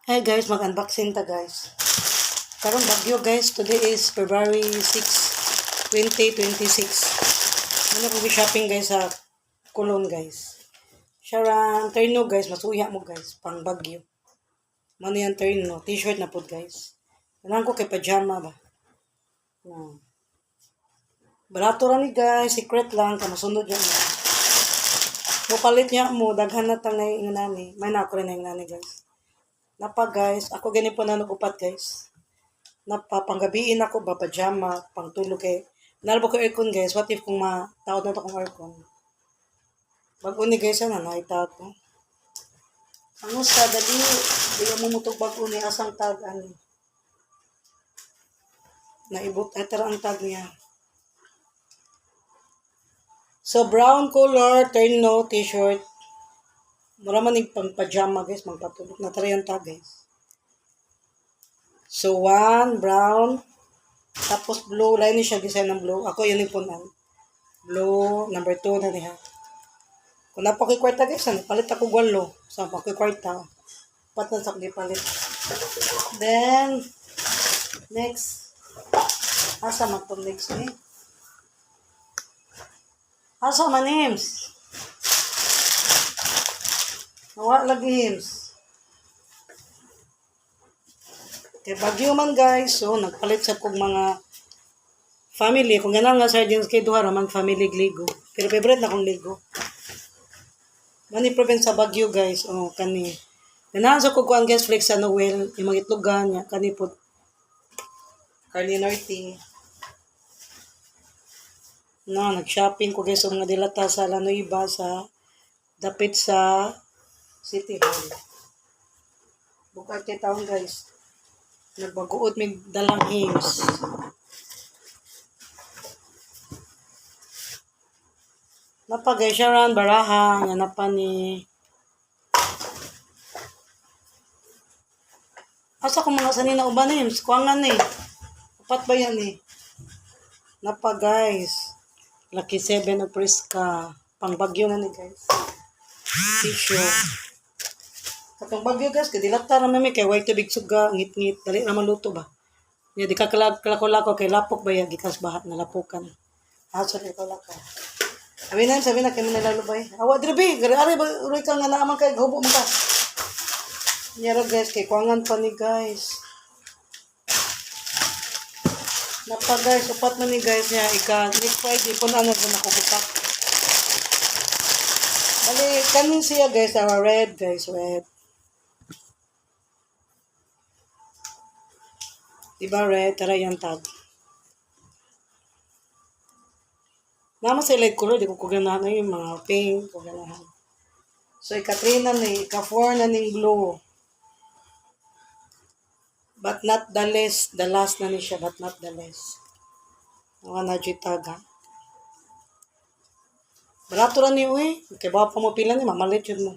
Hi guys, mag-unboxing ta guys. Karong bagyo guys, today is February 6, 2026. Ano ko shopping guys sa Kulon guys. Sharan, terno guys, masuya mo guys, pang bagyo. Mano yan terno, t-shirt na po guys. Kailangan ko kay pajama ba. Barato ra ni guys, secret lang, kamasunod yan. Mupalit niya mo, daghan na tang nani. May na ako rin na nani guys. Napa guys, ako gani po na nagupat guys. Napapanggabiin ako ba pajama, pangtulog kay. Nalabo ko aircon guys, what if kung mataod na to kong aircon. Bago ni guys na naita ko. Ano sa dali, di mo mutog bago ni asang tag ani. Naibot etera ang tag niya. So brown color, terno, t-shirt. Mura man yung pang pajama guys, magpatulog na tara yung tag guys. So, one, brown. Tapos, blue. Line siya, design ng blue. Ako, yun yung punan. Blue, number 2 na niya. Kung napakikwarta guys, palit ako gwalo. So, napakikwarta. Pat na sa palit. Then, next. Asa man itong next eh? Asa man names? Nawa lagi names. Kaya bagyo man guys, so nagpalit sa kong mga family. Kung ganang nga sardines kay duha raman family gligo. Pero favorite na kong ligo. Mani province sa Bagyo guys, kani. Ganahan sa kong kuan guys, flex sa Noel, yung mga itlogan niya, kani po. Carly Norte. No, nag-shopping ko guys, mga dilata sa Lanoiba, sa dapit sa City Hall. Bukag kay taon guys. Nagbaguot may dalang hymns. Napagay siya ran, baraha, nga napa ni... Asa kung mga sanina uban hymns, kuwangan eh. Upat ba yan eh? Napa guys. Lucky 7 o Priska. Pang bagyo na ni guys. Tissue. Katong bagyo guys, kadilata naman may kay white tubig suga, ngit-ngit, dali naman luto ba? Nga di ka kalako-lako kay lapok ba yung gikas bahat na lapukan. Sorry ko lako. Sabi na kay nalalubay. Awa dribi, gari-ari ba uroy ka nga naman kay hubo mo ka. Nyara guys, kay kuangan pa ni guys. Napa guys, upat man ni guys niya, next Friday po na ba nakukupak. Bali, kanin siya guys, red guys, red. Diba red? Tara yung tag. Naman sa light color, di ko kuganahan na yung mga pink, kuganahan. So, ika-3 na ni, ika-4 na ni blue. But not the less, the last na ni siya, but not the less. Mga na-jitaga. Barato na ni, uy. Kaya ba pa mo pila ni, mamalit yun mo.